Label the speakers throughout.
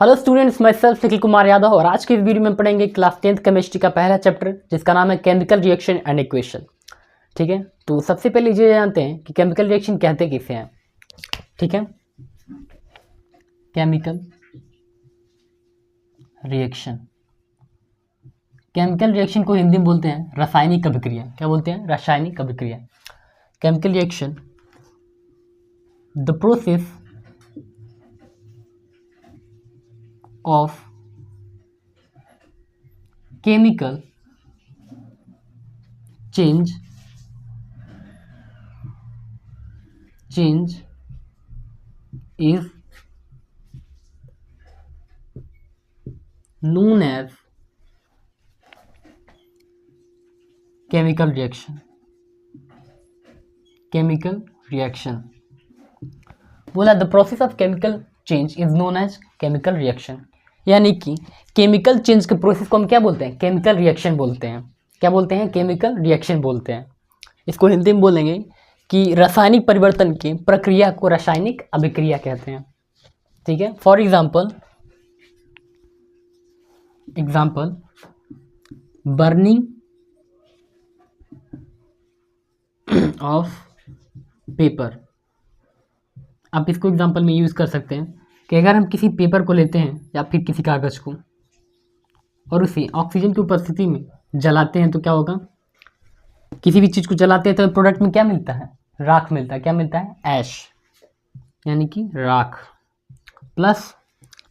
Speaker 1: Hello students, मैं self Nikhil Kumar Yadav और आज के वीडियो में पढ़ेंगे क्लास 10th केमिस्ट्री का पहला चैप्टर जिसका नाम है केमिकल रिएक्शन एंड इक्वेशन। ठीक है, तो सबसे पहले ये जानते हैं कि केमिकल रिएक्शन कहते किसे हैं। ठीक है, केमिकल रिएक्शन, केमिकल रिएक्शन को हिंदी में बोलते हैं रासायनिक अभिक्रिया। क्या बोलते हैं? रासायनिक अभिक्रिया। Chemical reaction the process of chemical change is known as chemical reaction. Chemical reaction बोला the process of chemical change is known as chemical reaction, यानी कि केमिकल चेंज के प्रोसेस को हम क्या बोलते हैं? केमिकल रिएक्शन बोलते हैं। क्या बोलते हैं? केमिकल रिएक्शन बोलते हैं। इसको हिंदी में बोलेंगे कि रासायनिक परिवर्तन की प्रक्रिया को रासायनिक अभिक्रिया कहते हैं। ठीक है, for example burning of paper. आप इसको एग्जाम्पल में यूज़ कर सकते हैं कि अगर हम किसी पेपर को लेते हैं या फिर किसी कागज़ को और उसे ऑक्सीजन की उपस्थिति में जलाते हैं तो क्या होगा? किसी भी चीज़ को जलाते हैं तो प्रोडक्ट में क्या मिलता है? राख मिलता है। क्या मिलता है? ऐश, यानी कि राख। प्लस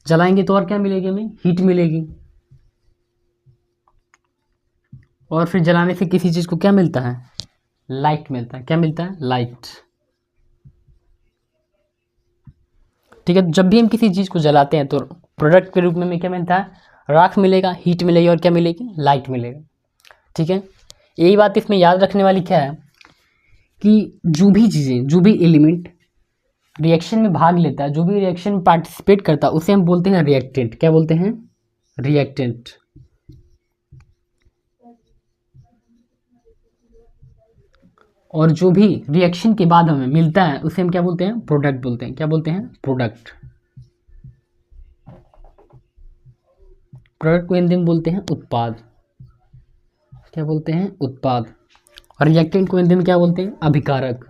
Speaker 1: जलाएंगे तो और क्या मिलेगी? हमें हीट मिलेगी। और फिर जलाने से किसी चीज़ को क्या मिलता है? लाइट मिलता है। क्या मिलता है? लाइट। ठीक है, जब भी हम किसी चीज़ को जलाते हैं तो प्रोडक्ट के रूप में हमें क्या मिलता है? राख मिलेगा, हीट मिलेगी और क्या मिलेगी? लाइट मिलेगा। ठीक है, यही बात इसमें याद रखने वाली क्या है कि जो भी चीज़ें, जो भी एलिमेंट रिएक्शन में भाग लेता है, जो भी रिएक्शन में पार्टिसिपेट करता है उसे हम बोलते हैं रिएक्टेंट। क्या बोलते हैं? रिएक्टेंट। और जो भी रिएक्शन के बाद हमें मिलता है उसे हम क्या बोलते हैं? प्रोडक्ट बोलते हैं। क्या बोलते हैं? प्रोडक्ट। प्रोडक्ट को हिंदी में बोलते हैं उत्पाद। क्या बोलते हैं? उत्पाद। और रिएक्टेंट को हिंदी में क्या बोलते हैं? अभिकारक।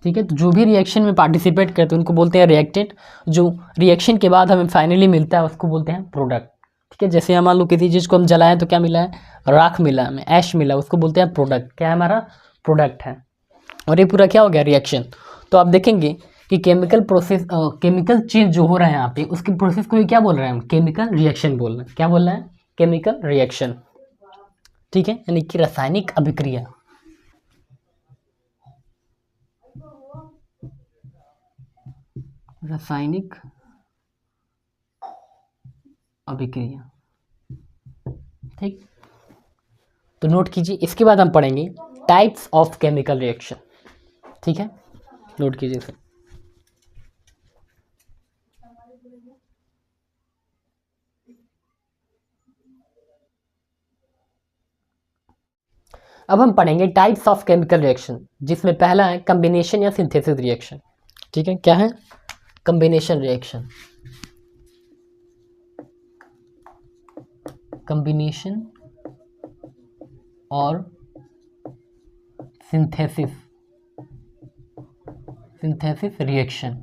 Speaker 1: ठीक है, तो जो भी रिएक्शन में पार्टिसिपेट करते हैं उनको बोलते हैं रिएक्टेंट। जो रिएक्शन के बाद हमें फाइनली मिलता है उसको बोलते हैं प्रोडक्ट। ठीक है, जैसे मान लो किसी चीज़ को हम जलाएं तो क्या मिला है? राख मिला, हमें ऐश मिला, उसको बोलते हैं प्रोडक्ट। क्या है? हमारा प्रोडक्ट है। और ये पूरा क्या हो गया? रिएक्शन। तो आप देखेंगे कि केमिकल प्रोसेस, केमिकल चेंज जो हो रहा है यहाँ पे, उसके प्रोसेस को क्या बोल रहे हैं हम? केमिकल रिएक्शन बोल रहे हैं। क्या बोल रहे हैं? Chemical reaction. ठीक है, यानी कि रासायनिक अभिक्रिया। रासायनिक अभिक्रिया। ठीक, तो नोट कीजिए। इसके बाद हम पढ़ेंगे टाइप्स ऑफ केमिकल रिएक्शन। ठीक है, नोट कीजिए इसे। अब हम पढ़ेंगे टाइप्स ऑफ केमिकल रिएक्शन, जिसमें पहला है कॉम्बिनेशन या सिंथेसिस रिएक्शन। ठीक है, क्या है? Combination reaction. कॉम्बिनेशन और सिंथेसिस रिएक्शन।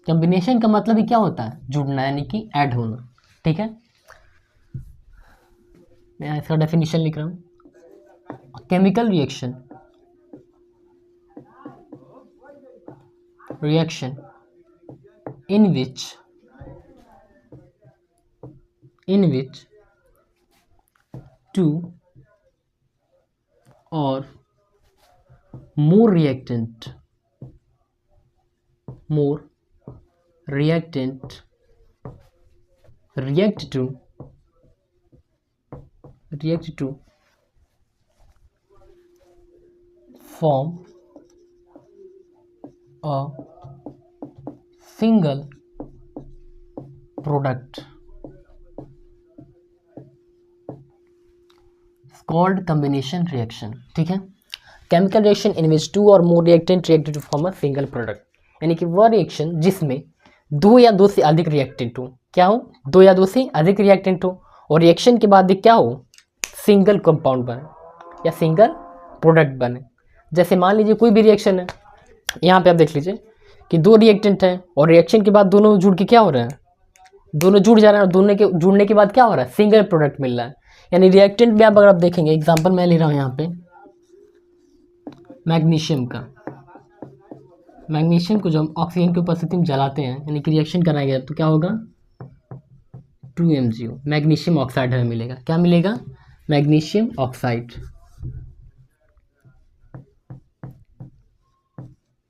Speaker 1: कॉम्बिनेशन का मतलब ही क्या होता है? जुड़ना, यानी कि ऐड होना। ठीक है, मैं इसका डेफिनेशन लिख रहा हूँ। Chemical reaction in which two or more reactant react to form a single product called combination reaction। ठीक है, केमिकल रिएक्शन इन विच 2 और more reactant react to form a single product, यानी कि वह रिएक्शन जिसमें 2 या 2 से अधिक रिएक्टेंट हो, क्या हो, 2 या 2 से अधिक रिएक्टेंट हो, और रिएक्शन के बाद क्या हो, सिंगल कंपाउंड बने या सिंगल प्रोडक्ट बने। जैसे मान लीजिए कोई भी रिएक्शन है, यहाँ पे आप देख लीजिए कि 2 रिएक्टेंट हैं और रिएक्शन के बाद दोनों जुड़ के क्या हो रहे हैं, दोनों जुड़ जा रहे हैं, और दोनों के जुड़ने के बाद क्या हो रहा है, सिंगल प्रोडक्ट मिल रहा है। यानी रिएक्टेंट में अगर आप देखेंगे, एग्जांपल मैं ले रहा हूँ यहाँ पे मैग्नीशियम का, मैग्नीशियम को जब हम ऑक्सीजन की उपस्थिति में जलाते हैं यानी कि रिएक्शन कराएंगे तो क्या होगा, 2MgO मैग्नीशियम ऑक्साइड हमें मिलेगा। क्या मिलेगा, मैग्नीशियम ऑक्साइड।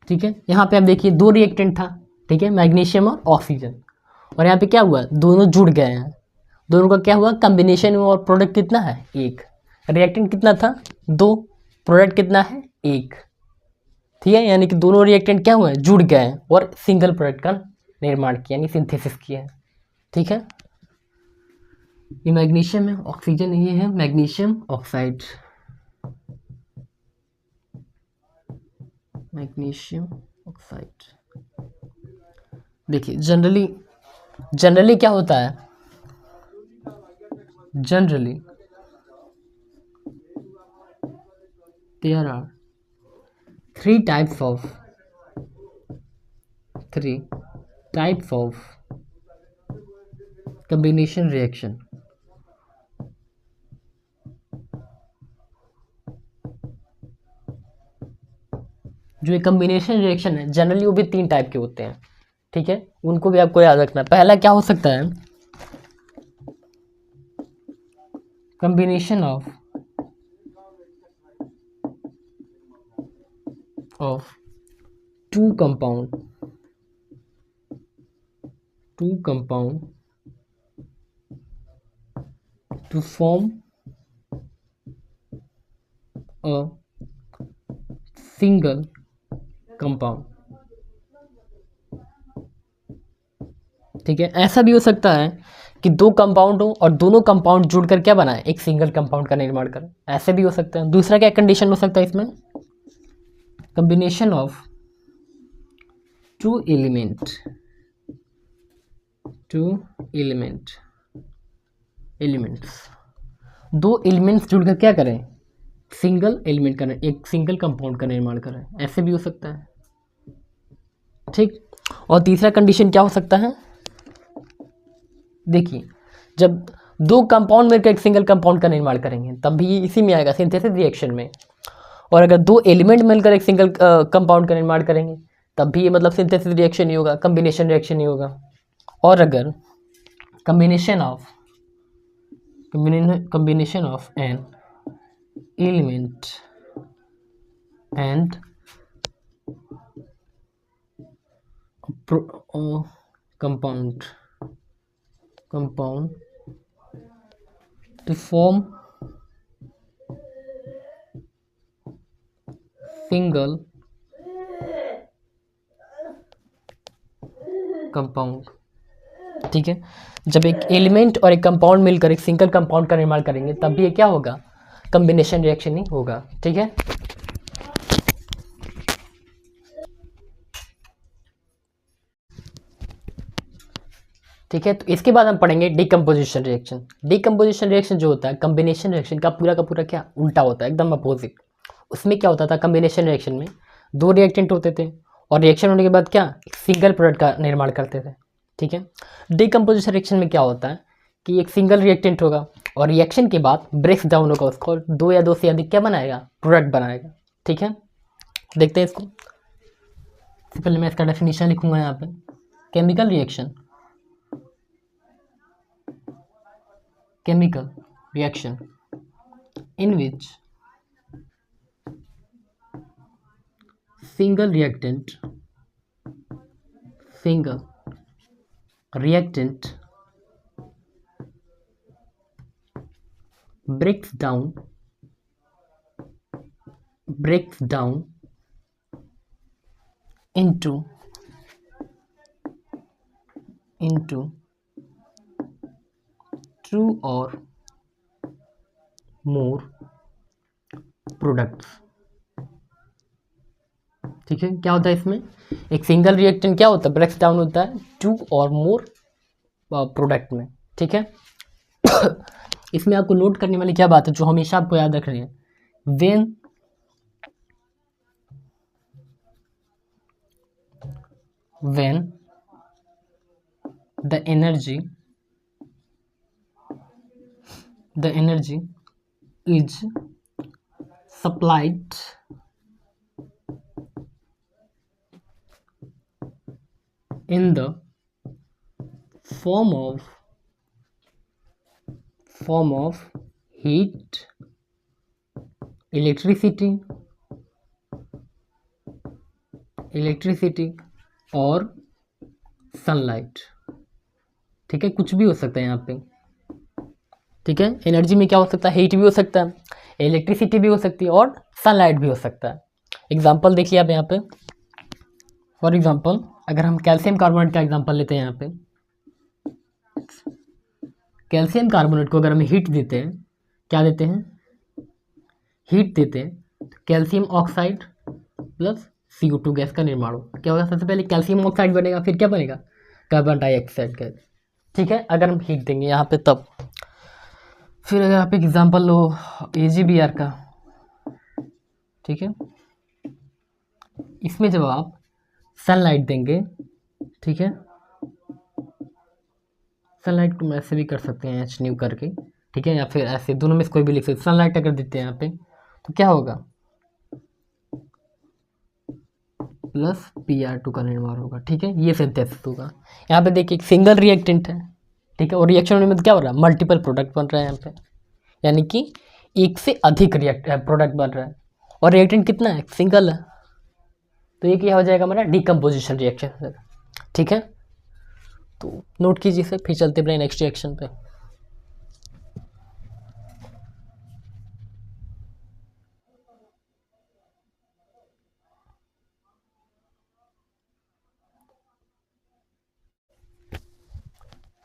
Speaker 1: ठीक है, यहाँ पे आप देखिए 2 रिएक्टेंट था, ठीक है, मैग्नीशियम और ऑक्सीजन, और यहाँ पे क्या हुआ, दोनों जुड़ गए हैं, दोनों का क्या हुआ, कॉम्बिनेशन हुआ, और प्रोडक्ट कितना है, 1। रिएक्टेंट कितना था, 2, प्रोडक्ट कितना है, 1। ठीक है, यानी कि दोनों रिएक्टेंट क्या हुए, जुड़ गए और सिंगल प्रोडक्ट का निर्माण किया, यानी सिंथेसिस किया है। ठीक है, ये मैग्नीशियम है, ऑक्सीजन ये है मैग्नीशियम ऑक्साइड, मैग्नीशियम ऑक्साइड। देखिए जनरली क्या होता है, generally there are three types of combination reaction। जो ये कम्बिनेशन रिएक्शन है जनरली वो भी 3 टाइप के होते हैं। ठीक है, उनको भी आपको याद रखना है। पहला क्या हो सकता है, combination of two compound to form a single compound। ठीक है, ऐसा भी हो सकता है कि 2 कंपाउंड हो और दोनों कंपाउंड जुड़कर क्या बनाए, एक सिंगल कंपाउंड का निर्माण करें, ऐसे भी हो सकता है। दूसरा क्या कंडीशन हो सकता है इसमें, combination of two elements, 2 elements जुड़कर क्या करें, सिंगल एलिमेंट का, एक सिंगल कंपाउंड का निर्माण करें, ऐसे भी हो सकता है। ठीक, और तीसरा कंडीशन क्या हो सकता है, देखिए जब 2 कंपाउंड मिलकर एक सिंगल कंपाउंड का निर्माण करेंगे तब भी इसी में आएगा, सिंथेसिस रिएक्शन में। और अगर 2 एलिमेंट मिलकर एक सिंगल कंपाउंड का निर्माण करेंगे तब भी ये मतलब सिंथेसिस रिएक्शन ही होगा, कम्बिनेशन रिएक्शन ही होगा। और अगर combination of an element and compound to form single compound। ठीक है, जब एक एलिमेंट और एक कंपाउंड मिलकर एक सिंगल कंपाउंड का निर्माण करेंगे तब भी ये क्या होगा, कॉम्बिनेशन रिएक्शन ही होगा। ठीक है, ठीक है, तो इसके बाद हम पढ़ेंगे डिकम्पोजिशन रिएक्शन। डिकम्पोजिशन रिएक्शन जो होता है कॉम्बिनेशन रिएक्शन का पूरा क्या उल्टा होता है, एकदम अपोजिट। उसमें क्या होता था, कॉम्बिनेशन रिएक्शन में 2 रिएक्टेंट होते थे और रिएक्शन होने के बाद क्या, एक सिंगल प्रोडक्ट का निर्माण करते थे। ठीक है, डिकम्पोजिशन रिएक्शन में क्या होता है कि एक सिंगल रिएक्टेंट होगा और रिएक्शन के बाद ब्रेक्स डाउन होगा, उसको 2 या 2 से अधिक क्या बनाएगा, प्रोडक्ट बनाएगा। ठीक है, देखते हैं इसको। सबसे पहले मैं इसका डेफिनेशन लिखूंगा यहाँ पे, chemical reaction in which single reactant breaks down into two or more products। ठीक है, क्या होता है इसमें, एक सिंगल रिएक्टेंट क्या होता है, ब्रेक्स डाउन होता है 2 और मोर प्रोडक्ट में। ठीक है इसमें आपको नोट करने वाली क्या बात है जो हमेशा आपको याद रखनी है, when the energy is supplied in the form of heat, electricity और सनलाइट। ठीक है, कुछ भी हो सकता है यहाँ पे। ठीक है, एनर्जी में क्या हो सकता है, हीट भी हो सकता है, इलेक्ट्रिसिटी भी हो सकती है और सनलाइट भी हो सकता है। एग्जाम्पल देखिए आप यहाँ पे, फॉर एग्जाम्पल अगर हम कैल्शियम कार्बोनेट का एग्जाम्पल लेते हैं, यहाँ पे कैल्शियम कार्बोनेट को अगर हम हीट देते हैं, क्या देते हैं, हीट देते हैं, तो calcium oxide plus CO2 gas का निर्माण होगा। क्या होगा, सबसे पहले कैल्शियम ऑक्साइड बनेगा, फिर क्या बनेगा, कार्बन डाइऑक्साइड गैस। ठीक है, अगर हम हीट देंगे यहाँ पे तब। फिर अगर आप एक एग्जांपल लो AgBr का, ठीक है, इसमें जब आप सनलाइट देंगे, ठीक है, सनलाइट को ऐसे भी कर सकते हैं HNu करके, ठीक है, या फिर ऐसे, दोनों में से कोई भी लिख सकते। सनलाइट अगर देते हैं यहाँ पे तो क्या होगा, प्लस Pr2 का निर्माण होगा। ठीक है, ये सिंथेसिस होगा। यहाँ पे देखिए एक सिंगल रिएक्टेंट है, ठीक है, और रिएक्शन होने में क्या हो रहा है, मल्टीपल प्रोडक्ट बन रहा है यहाँ पे, यानी कि एक से अधिक प्रोडक्ट बन रहा है, और रिएक्टेंट कितना है, सिंगल है, तो ये क्या हो जाएगा हमारा डिकम्पोजिशन रिएक्शन। ठीक है, तो नोट कीजिए इसे, फिर चलते अपने नेक्स्ट रिएक्शन पे।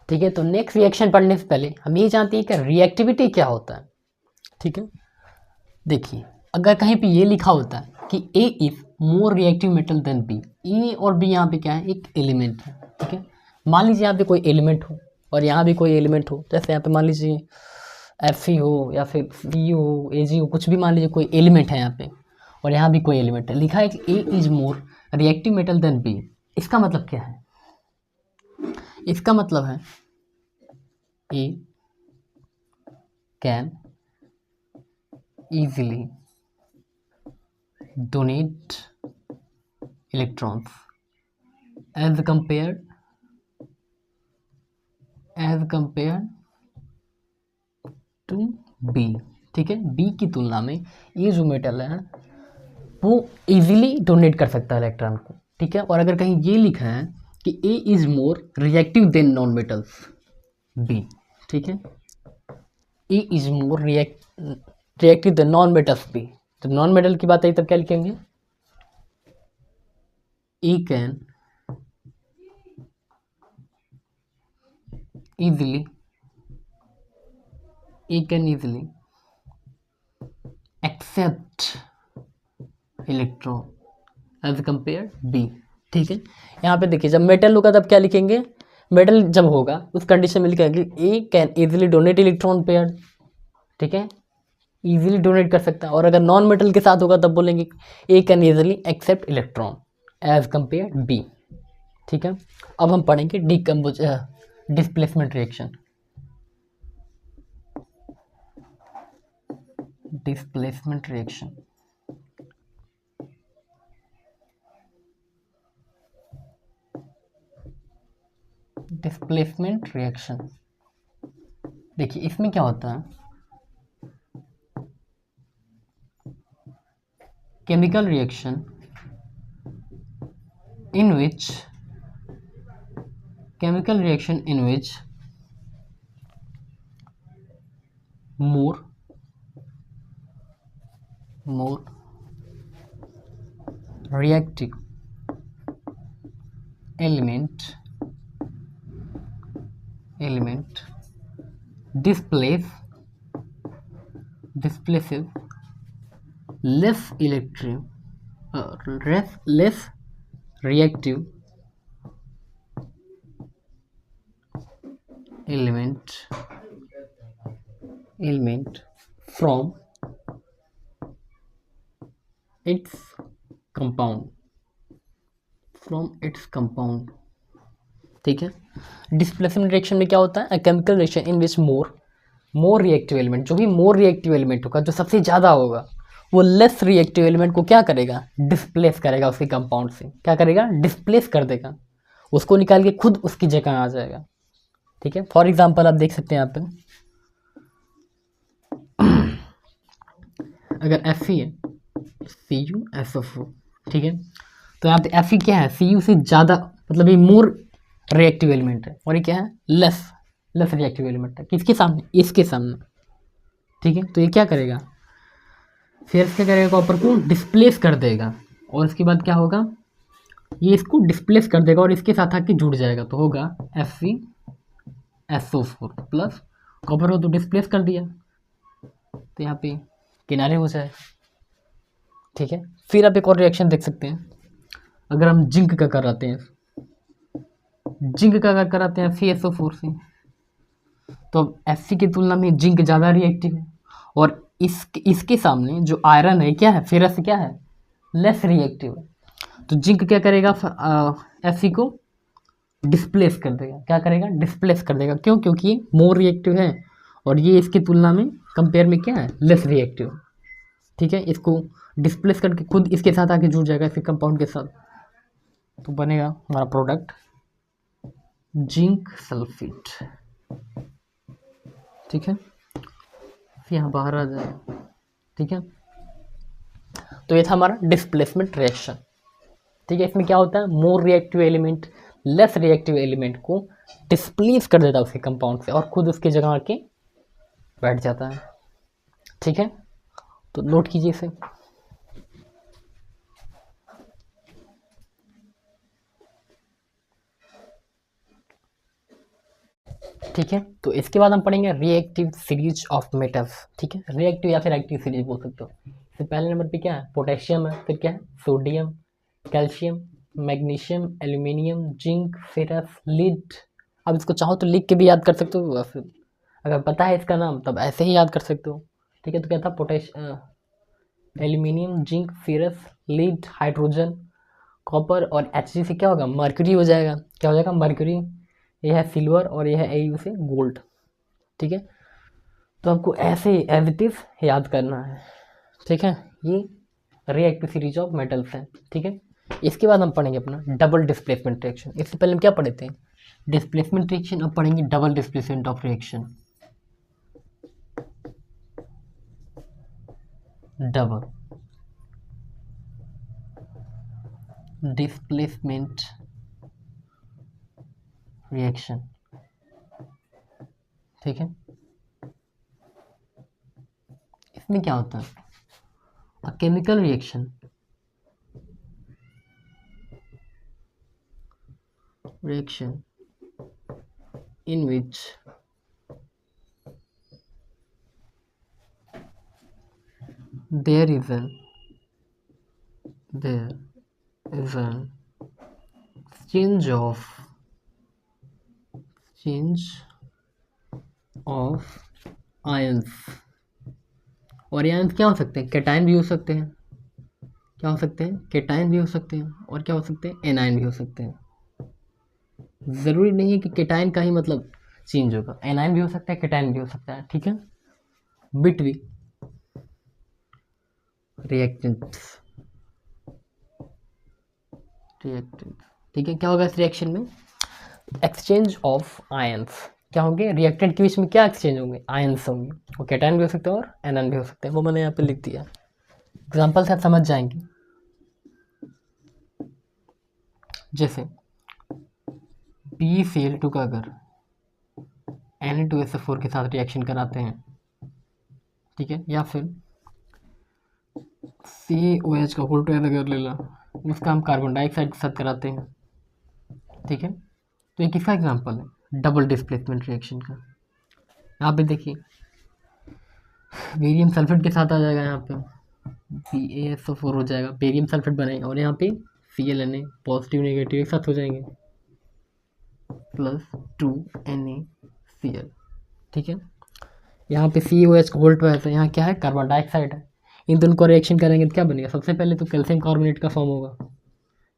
Speaker 1: ठीक है, तो नेक्स्ट रिएक्शन पढ़ने से पहले हम ये जानते हैं कि रिएक्टिविटी क्या होता है। ठीक है, देखिए अगर कहीं पे ये लिखा होता है कि A is more reactive metal than B, A और बी यहाँ पे क्या है, एक एलिमेंट है। ठीक है, मान लीजिए यहाँ पे कोई एलिमेंट हो और यहाँ भी कोई एलिमेंट हो, जैसे यहाँ पे मान लीजिए Fe हो या फिर Cu हो, Ag हो, कुछ भी मान लीजिए कोई एलिमेंट है यहाँ पे, और यहाँ भी कोई एलिमेंट है, लिखा है कि A is more reactive metal than B। इसका मतलब क्या है, इसका मतलब है A can easily donate electrons as compared to B। ठीक है, B की तुलना में ये जो मेटल है वो इजीली डोनेट कर सकता है इलेक्ट्रॉन को। ठीक है, और अगर कहीं ये लिखा है कि A is more reactive than non metals B, ठीक है, A is more reactive than non metals B, तो नॉन मेटल की बात आई तब क्या लिखेंगे, A can easily accept electron as compared B। ठीक है, यहाँ पे देखिए जब मेटल होगा तब क्या लिखेंगे, मेटल जब होगा उस कंडीशन में लिखेंगे A can easily donate electron pair. ठीक है, इजीली डोनेट कर सकता है, और अगर नॉन मेटल के साथ होगा तब बोलेंगे A can easily accept electron as compare B। ठीक है, अब हम पढ़ेंगे displacement reaction. Displacement reaction, displacement reaction देखिए इसमें क्या होता है, chemical reaction in which more reactive element displaces less electron less reactive element from its compound, ठीक है। डिस्प्लेसमेंट रिएक्शन में क्या होता है, chemical reaction in which more reactive element, जो भी मोर रिएक्टिव एलिमेंट होगा, जो सबसे ज़्यादा होगा, वो लेस रिएक्टिव एलिमेंट को क्या करेगा, डिस्प्लेस करेगा उसके कंपाउंड से। क्या करेगा, डिस्प्लेस कर देगा, उसको निकाल के खुद उसकी जगह आ जाएगा, ठीक है। फॉर एग्जाम्पल आप देख सकते हैं यहाँ पे अगर Fe है CuSO4, ठीक है, तो यहाँ पे Fe क्या है, Cu से ज़्यादा, मतलब ये मोर रिएक्टिव एलिमेंट है, और ये क्या है, लेस रिएक्टिव एलिमेंट है। किसके सामने, इसके सामने, ठीक है। तो ये क्या करेगा, फिर क्या करेगा, कॉपर को डिस्प्लेस कर देगा, और उसके बाद क्या होगा, ये इसको डिस्प्लेस कर देगा और इसके साथ आके जुड़ जाएगा, तो होगा FeSO4 प्लस कॉपर को तो डिस्प्लेस कर दिया, तो यहाँ पे किनारे हो जाए, ठीक है। फिर आप एक और रिएक्शन देख सकते हैं, अगर हम जिंक का कराते हैं, FeSO4 से, तो Fe की तुलना में जिंक ज़्यादा रिएक्टिव है, और इसके सामने जो आयरन है क्या है, फेरस क्या है, लेस रिएक्टिव है। तो जिंक क्या करेगा, Fe को डिस्प्लेस कर देगा। क्या करेगा, डिस्प्लेस कर देगा। क्यों, क्योंकि ये मोर रिएक्टिव है और ये इसकी तुलना में कंपेयर में क्या है, लेस रिएक्टिव, ठीक है। इसको डिस्प्लेस करके खुद इसके साथ आके जुड़ जाएगा, इसी कंपाउंड के साथ, तो बनेगा हमारा प्रोडक्ट जिंक सल्फेट, ठीक है। यहाँ बाहर आ जाए, ठीक है। तो ये था हमारा डिस्प्लेसमेंट रिएक्शन, ठीक है। इसमें क्या होता है, more reactive element less reactive element को डिस्प्लेस कर देता है उसके कंपाउंड से, और खुद उसकी जगह आके बैठ जाता है, ठीक है। तो नोट कीजिए इसे। ठीक है, तो इसके बाद हम पढ़ेंगे रिएक्टिव सीरीज ऑफ मेटल्स, ठीक है। रिएक्टिव या फिर एक्टिव सीरीज बोल सकते हो। इससे पहले नंबर पे क्या है, पोटेशियम है, फिर क्या है, sodium, calcium, magnesium, aluminium, zinc, ferrous, lead. अब इसको चाहो तो लिख के भी याद कर सकते हो, या फिर अगर पता है इसका नाम तब ऐसे ही याद कर सकते हो, ठीक है। तो क्या था, aluminium, zinc, ferrous, lead, hydrogen, copper, और Hg से क्या होगा, मर्क्यूरी हो जाएगा। क्या हो जाएगा, मर्क्यूरी। ये है सिल्वर और ये है Au से गोल्ड, ठीक है। तो आपको ऐसे एज इट इज याद करना है, ठीक है। ये रिएक्टिव सीरीज ऑफ मेटल्स है, ठीक है। इसके बाद हम पढ़ेंगे अपना डबल डिस्प्लेसमेंट रिएक्शन। इससे पहले हम क्या पढ़े थे, डिस्प्लेसमेंट रिएक्शन, अब पढ़ेंगे double displacement of reaction. Double displacement reaction, ठीक है। इसमें क्या होता है, अ chemical reaction in which there is an exchange of ions, और ये आयंस क्या हो सकते हैं, कैटायन भी हो सकते हैं। क्या हो सकते हैं, कैटायन भी हो सकते हैं, और क्या हो सकते हैं, एनायन भी हो सकते हैं। ज़रूरी नहीं है कि कैटायन का ही मतलब चेंज होगा, एनायन भी हो सकता है, कैटायन भी हो सकता है, ठीक है। बिटवीन रिएक्टेंट्स, ठीक है। क्या होगा इस रिएक्शन में, एक्सचेंज ऑफ आयंस। क्या होंगे, रिएक्टेंट के बीच में क्या एक्सचेंज होंगे, आयंस होंगे। वो कैटायन भी हो सकते हैं और एनायन भी हो सकते हैं, वो मैंने यहाँ पे लिख दिया। एग्जाम्पल से आप समझ जाएंगे, जैसे BeCl2 का अगर Na2SO4 के साथ रिएक्शन कराते हैं, ठीक है, या फिर COH का होल टुगेदर अगर ले ला, उसका हम कार्बन डाइऑक्साइड के साथ कराते हैं, ठीक है। तो ये किसका एग्जाम्पल है, डबल डिस्प्लेसमेंट रिएक्शन का। यहाँ पे देखिए बेरियम सल्फेट के साथ आ जाएगा यहाँ पे, BaSO4 हो जाएगा, बेरियम सल्फेट बनेगा, और यहाँ पे ClNa पॉजिटिव नेगेटिव एक साथ हो जाएंगे, +2NaCl। ठीक है, यहाँ पे COH का होल्ड है, तो यहाँ क्या है, कार्बन डाइऑक्साइड है। इन दोनों को रिएक्शन करेंगे तो क्या बनेगा, सबसे पहले तो कैल्शियम कार्बोनेट का फॉर्म होगा।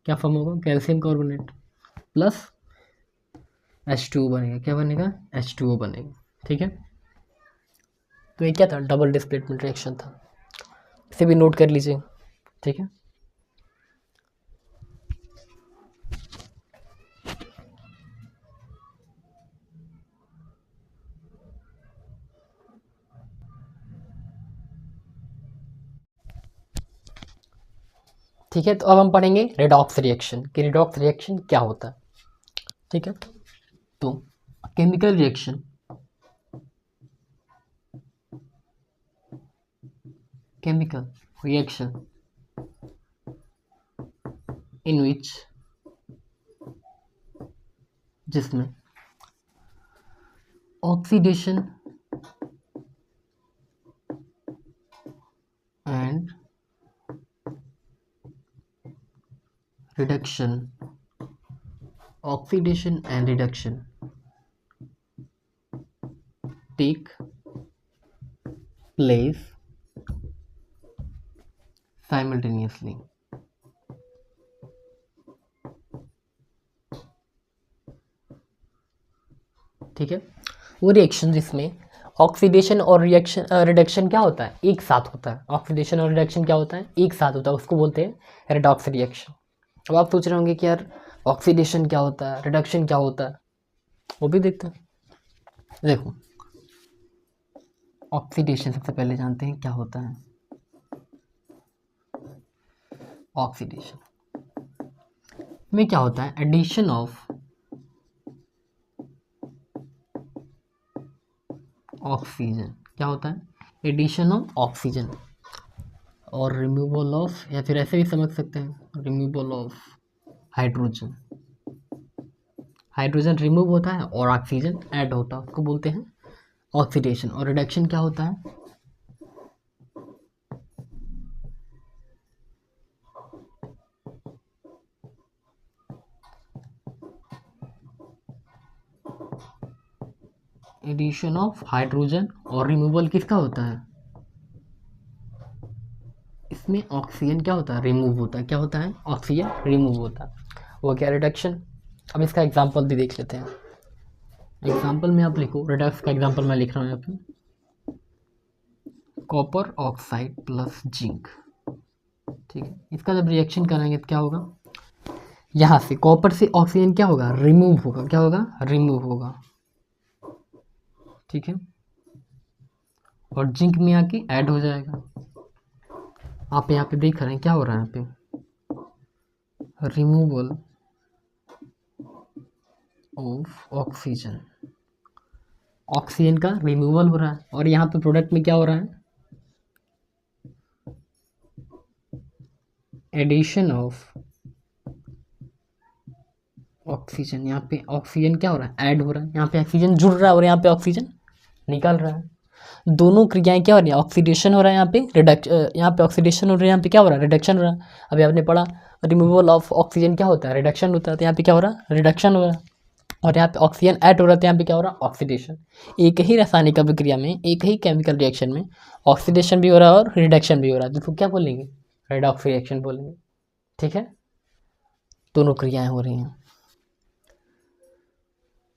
Speaker 1: क्या फॉर्म होगा, कैल्शियम कार्बोनेट प्लस H2O बनेगा। क्या बनेगा, H2O बनेगा। ठीक है, तो ये क्या था, डबल डिस्प्लेसमेंट रिएक्शन था, इसे भी नोट कर लीजिए। ठीक है, ठीक है, तो अब हम पढ़ेंगे रेडॉक्स रिएक्शन कि रेडॉक्स रिएक्शन क्या होता है। ठीक है, तो केमिकल रिएक्शन इन विच, जिसमें oxidation and reduction take place simultaneously। ठीक है, वो रिएक्शन जिसमें ऑक्सीडेशन और रिडक्शन क्या होता है, एक साथ होता है। ऑक्सीडेशन और रिडक्शन क्या होता है, एक साथ होता है, उसको बोलते हैं रेडॉक्स रिएक्शन। अब आप सोच रहे होंगे कि यार ऑक्सीडेशन क्या होता है, रिडक्शन क्या होता है, वो भी देखते हैं। देखो, ऑक्सीडेशन सबसे पहले जानते हैं क्या होता है। ऑक्सीडेशन में क्या होता है, एडिशन ऑफ ऑक्सीजन। क्या होता है, एडिशन ऑफ ऑक्सीजन और रिमूवल ऑफ, या फिर ऐसे भी समझ सकते हैं, removal of hydrogen. Hydrogen remove होता है और ऑक्सीजन ऐड होता है, उसको बोलते हैं ऑक्सीडेशन। और रिडक्शन क्या होता है, एडिशन ऑफ हाइड्रोजन और रिमूवल किसका होता है, इसमें ऑक्सीजन क्या होता है, रिमूव होता है। क्या होता है, ऑक्सीजन रिमूव होता है, वो क्या, रिडक्शन। अब इसका एग्जांपल भी देख लेते हैं। एग्जांपल में आप लिखो, रिडक्स का एग्जांपल मैं लिख रहा हूँ यहाँ पे, कॉपर ऑक्साइड प्लस जिंक। ठीक है, इसका जब रिएक्शन करेंगे तो क्या होगा, यहाँ से कॉपर से ऑक्सीजन क्या होगा, रिमूव होगा। क्या होगा, रिमूव होगा। ठीक है, और जिंक में आके ऐड हो जाएगा। आप यहाँ पे देख रहे हैं क्या हो रहा है, यहाँ पे रिमूवल ऑफ ऑक्सीजन, ऑक्सीजन का रिमूवल हो रहा है। और यहाँ पे प्रोडक्ट में क्या हो रहा है, एडिशन ऑफ ऑक्सीजन। यहाँ पे ऑक्सीजन क्या हो रहा है, ऐड हो रहा है। यहाँ पे ऑक्सीजन जुड़ रहा है और यहाँ पे ऑक्सीजन निकल रहा है। दोनों क्रियाएं क्या हो रही है, ऑक्सीडेशन हो रहा है यहाँ पे, यहाँ पे ऑक्सीडेशन हो रहा है, यहाँ पे क्या हो रहा है, रिडक्शन हो रहा है। अभी आपने पढ़ा रिमूवल ऑफ ऑक्सीजन क्या होता है, रिडक्शन होता है, तो यहाँ पे क्या हो रहा है, रिडक्शन हो रहा है। और यहाँ पे ऑक्सीजन ऐड हो रहा है, तो यहाँ पे क्या हो रहा है, ऑक्सीडेशन। एक ही रासायनिक अभिक्रिया में, एक ही केमिकल रिएक्शन में ऑक्सीडेशन भी हो रहा है और रिडक्शन भी हो रहा है, जिसको क्या बोलेंगे, रेडॉक्स रिएक्शन बोलेंगे। ठीक है, दोनों क्रियाएं हो रही हैं।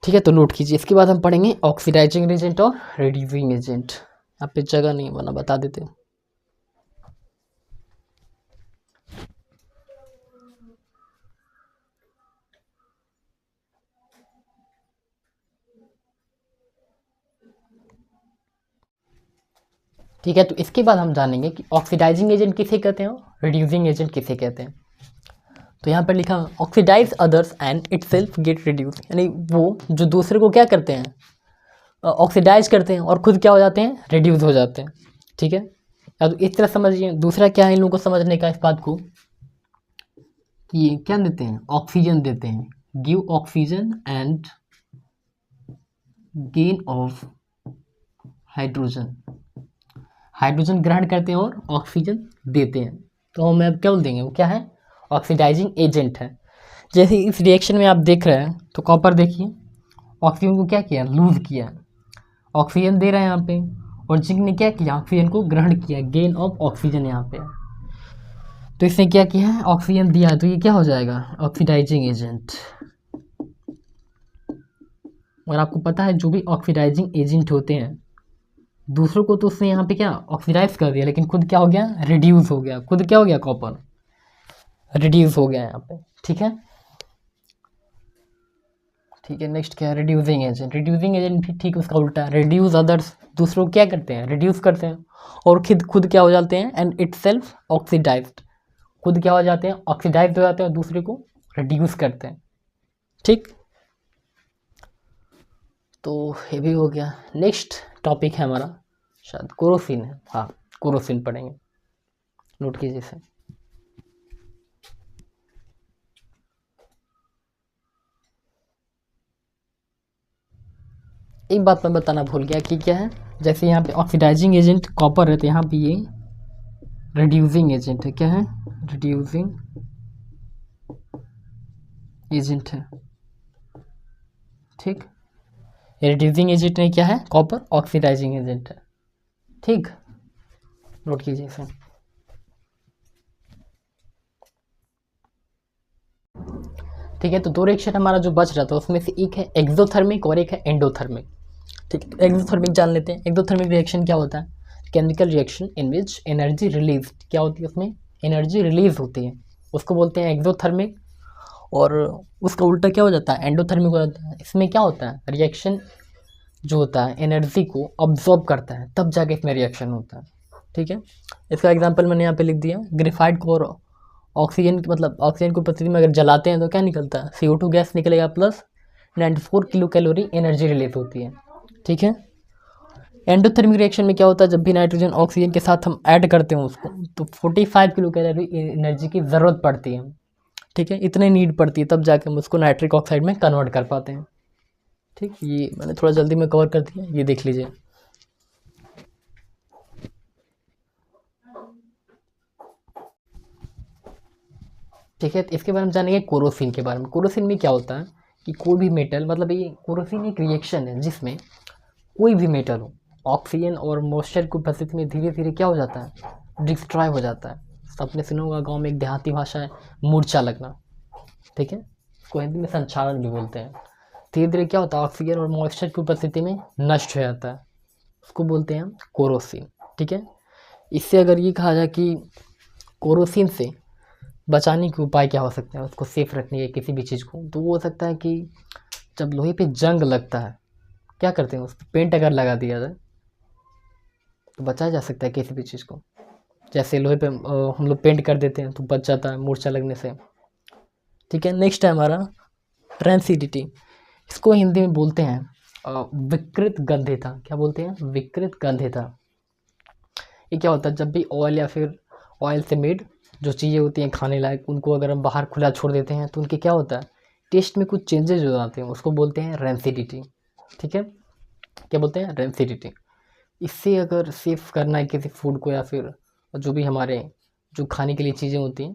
Speaker 1: ठीक है, तो नोट कीजिए। इसके बाद हम पढ़ेंगे ऑक्सीडाइजिंग एजेंट और रिड्यूसिंग एजेंट। यहाँ पे जगह नहीं बना, बता देते हैं। ठीक है, तो इसके बाद हम जानेंगे कि ऑक्सीडाइजिंग एजेंट किसे कहते हैं और रिड्यूसिंग एजेंट किसे कहते हैं। तो यहाँ पर लिखा oxidise others and itself get reduce, यानी वो जो दूसरे को क्या करते हैं, ऑक्सीडाइज करते हैं और खुद क्या हो जाते हैं, रिड्यूस हो जाते हैं। ठीक है, अब इस तरह समझिए। दूसरा क्या है इन लोगों को समझने का, इस बात को कि ये क्या देते हैं, ऑक्सीजन देते हैं, give oxygen and gain of hydrogen. Hydrogen ग्रहण करते हैं और ऑक्सीजन देते हैं, तो हमें अब क्या बोल देंगे, वो क्या है, ऑक्सीडाइजिंग एजेंट है। जैसे इस रिएक्शन में आप देख रहे हैं तो कॉपर देखिए ऑक्सीजन को क्या किया, लूज किया, ऑक्सीजन दे रहा है यहाँ पे, और जिंक ने क्या किया, ऑक्सीजन को ग्रहण किया, गेन ऑफ ऑक्सीजन यहाँ पे। तो इसने क्या किया है, ऑक्सीजन दिया है, तो ये क्या हो जाएगा, ऑक्सीडाइजिंग एजेंट। और आपको पता है जो भी ऑक्सीडाइजिंग एजेंट होते हैं, दूसरों को तो उसने यहाँ पे क्या ऑक्सीडाइज कर दिया, लेकिन खुद क्या हो गया, रिड्यूस हो गया, खुद क्या हो गया, कॉपर रिड्यूस हो गया यहाँ पे। ठीक है, ठीक है। नेक्स्ट क्या है, रिड्यूसिंग एजेंट। रिड्यूसिंग एजेंट भी ठीक उसका उल्टा है, रिड्यूस अदर्स, दूसरों को क्या करते हैं, रिड्यूस करते हैं, और खुद क्या हो जाते हैं, एंड इट सेल्फ ऑक्सीडाइज्ड, खुद क्या हो जाते हैं, ऑक्सीडाइज हो जाते हैं, और दूसरे को रिड्यूस करते हैं। ठीक, तो ये भी हो गया। नेक्स्ट टॉपिक है हमारा शायद कोरोसिन है, हाँ कोरोसिन पढ़ेंगे, नोट कीजिए इसे। एक बात मैं बताना भूल गया कि क्या है, जैसे यहाँ पे ऑक्सीडाइजिंग एजेंट कॉपर है, तो यहाँ पे ये रिड्यूसिंग एजेंट है, क्या है, रिड्यूसिंग एजेंट है। ठीक, रिड्यूसिंग एजेंट में क्या है, कॉपर, ऑक्सीडाइजिंग एजेंट है। ठीक, नोट कीजिए इसे। ठीक है, तो दो रिएक्शन हमारा जो बच रहा था उसमें से एक है एक्सोथर्मिक और एक है एंडोथर्मिक। ठीक, एक्सोथर्मिक जान लेते हैं। एक्सोथर्मिक रिएक्शन क्या होता है, chemical reaction in which energy release, क्या होती है उसमें, एनर्जी रिलीज होती है, उसको बोलते हैं एक्सोथर्मिक। और उसका उल्टा क्या हो जाता है, एंडोथर्मिक हो जाता है। इसमें क्या होता है, रिएक्शन जो होता है एनर्जी को अब्जॉर्ब करता है, तब जाके इसमें रिएक्शन होता है। ठीक है, इसका एग्जांपल मैंने यहाँ पे लिख दिया, ग्रेफाइट को और ऑक्सीजन मतलब ऑक्सीजन की उपस्थिति में अगर जलाते हैं तो क्या निकलता है, CO2 गैस निकलेगा, plus 94 kilo calorie energy release होती है। ठीक है, एंडोथर्मिक रिएक्शन में क्या होता है, जब भी नाइट्रोजन ऑक्सीजन के साथ हम ऐड करते हैं उसको, तो 45 किलो कैलोरी एनर्जी की ज़रूरत पड़ती है। ठीक है, इतने नीड पड़ती है, तब जाके हम उसको नाइट्रिक ऑक्साइड में कन्वर्ट कर पाते हैं। ठीक, ये मैंने थोड़ा जल्दी में कवर कर दिया, ये देख लीजिए। ठीक है, तो इसके बारे में जानेंगे कोरोसिन के बारे में। कोरोसिन में क्या होता है कि कोई भी मेटल, मतलब ये कोरोसिन एक रिएक्शन है जिसमें कोई भी मेटल हो, ऑक्सीजन और मॉइस्चर की उपस्थिति में धीरे धीरे क्या हो जाता है, डिस्ट्रॉय हो जाता है। सबने सुना होगा, गाँव में एक देहाती भाषा है मूर्छा लगना। ठीक है, इसको हिंदी में संक्षारण भी बोलते हैं। धीरे धीरे क्या होता है, ऑक्सीजन और मॉइस्चर की उपस्थिति में नष्ट हो जाता है, उसको बोलते हैं कोरोसिन। ठीक है, इससे अगर ये कहा जाए कि कोरोसिन से बचाने के उपाय क्या हो सकते हैं, उसको सेफ रखने के किसी भी चीज़ को, तो वो हो सकता है कि जब लोहे पे जंग लगता है, क्या करते हैं, उस पर पेंट अगर लगा दिया जाए तो बचाया जा सकता है किसी भी चीज़ को। जैसे लोहे पे हम लोग पेंट कर देते हैं तो बच जाता है मूर्छा लगने से। ठीक है, नेक्स्ट है हमारा रेंसिडिटी। इसको हिंदी में बोलते हैं विकृत गंधेता। क्या बोलते हैं, विकृत गंधेता। ये क्या होता है, जब भी ऑयल या फिर ऑयल से मेड जो चीज़ें होती हैं खाने लायक, उनको अगर हम बाहर खुला छोड़ देते हैं तो उनके क्या होता है, टेस्ट में कुछ चेंजेस हो जाते हैं, उसको बोलते हैं रेंसिडिटी। ठीक है, क्या बोलते हैं, रेंसिडिटी। इससे अगर सेफ करना है किसी फूड को या फिर जो भी हमारे जो खाने के लिए चीज़ें होती हैं,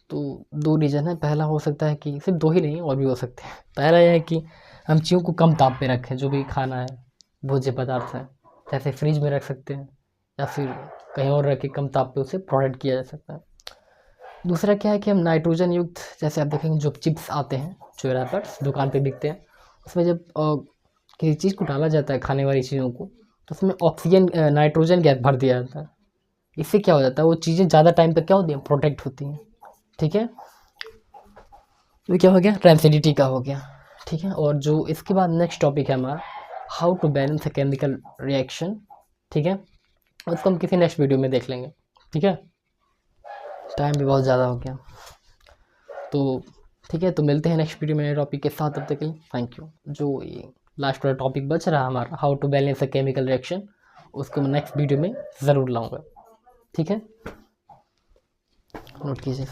Speaker 1: तो दो रीज़न है। पहला हो सकता है कि सिर्फ दो ही नहीं और भी हो सकते हैं। पहला यह है कि हम चीज़ों को कम ताप पे रखें, जो भी खाना है भोज्य पदार्थ है, जैसे फ्रिज में रख सकते हैं या फिर कहीं और रख के कम ताप पे उसे प्रोडक्ट किया जा सकता है। दूसरा क्या है कि हम नाइट्रोजन युक्त, जैसे आप देखेंगे जो चिप्स आते हैं, जो रैपर्स दुकान पे बिकते हैं, उसमें जब किसी चीज़ को डाला जाता है खाने वाली चीज़ों को, तो उसमें ऑक्सीजन नाइट्रोजन गैस भर दिया जाता है। इससे क्या हो जाता है, वो चीज़ें ज़्यादा टाइम तक क्या होती हैं, प्रोटेक्ट होती हैं। ठीक है, तो क्या हो गया, रेंसिडिटी का हो गया। ठीक है, और जो इसके बाद नेक्स्ट टॉपिक है हमारा how to balance a chemical reaction. ठीक है, उसको हम किसी नेक्स्ट वीडियो में देख लेंगे। ठीक है, टाइम भी बहुत ज़्यादा हो गया, तो ठीक है, तो मिलते हैं नेक्स्ट वीडियो में नए टॉपिक के साथ। तब तक के लिए थैंक यू। जो ये लास्ट वाला टॉपिक बच रहा है हमारा how to balance a chemical reaction, उसको मैं नेक्स्ट वीडियो में ज़रूर लाऊंगा। ठीक है, नोट कीजिए।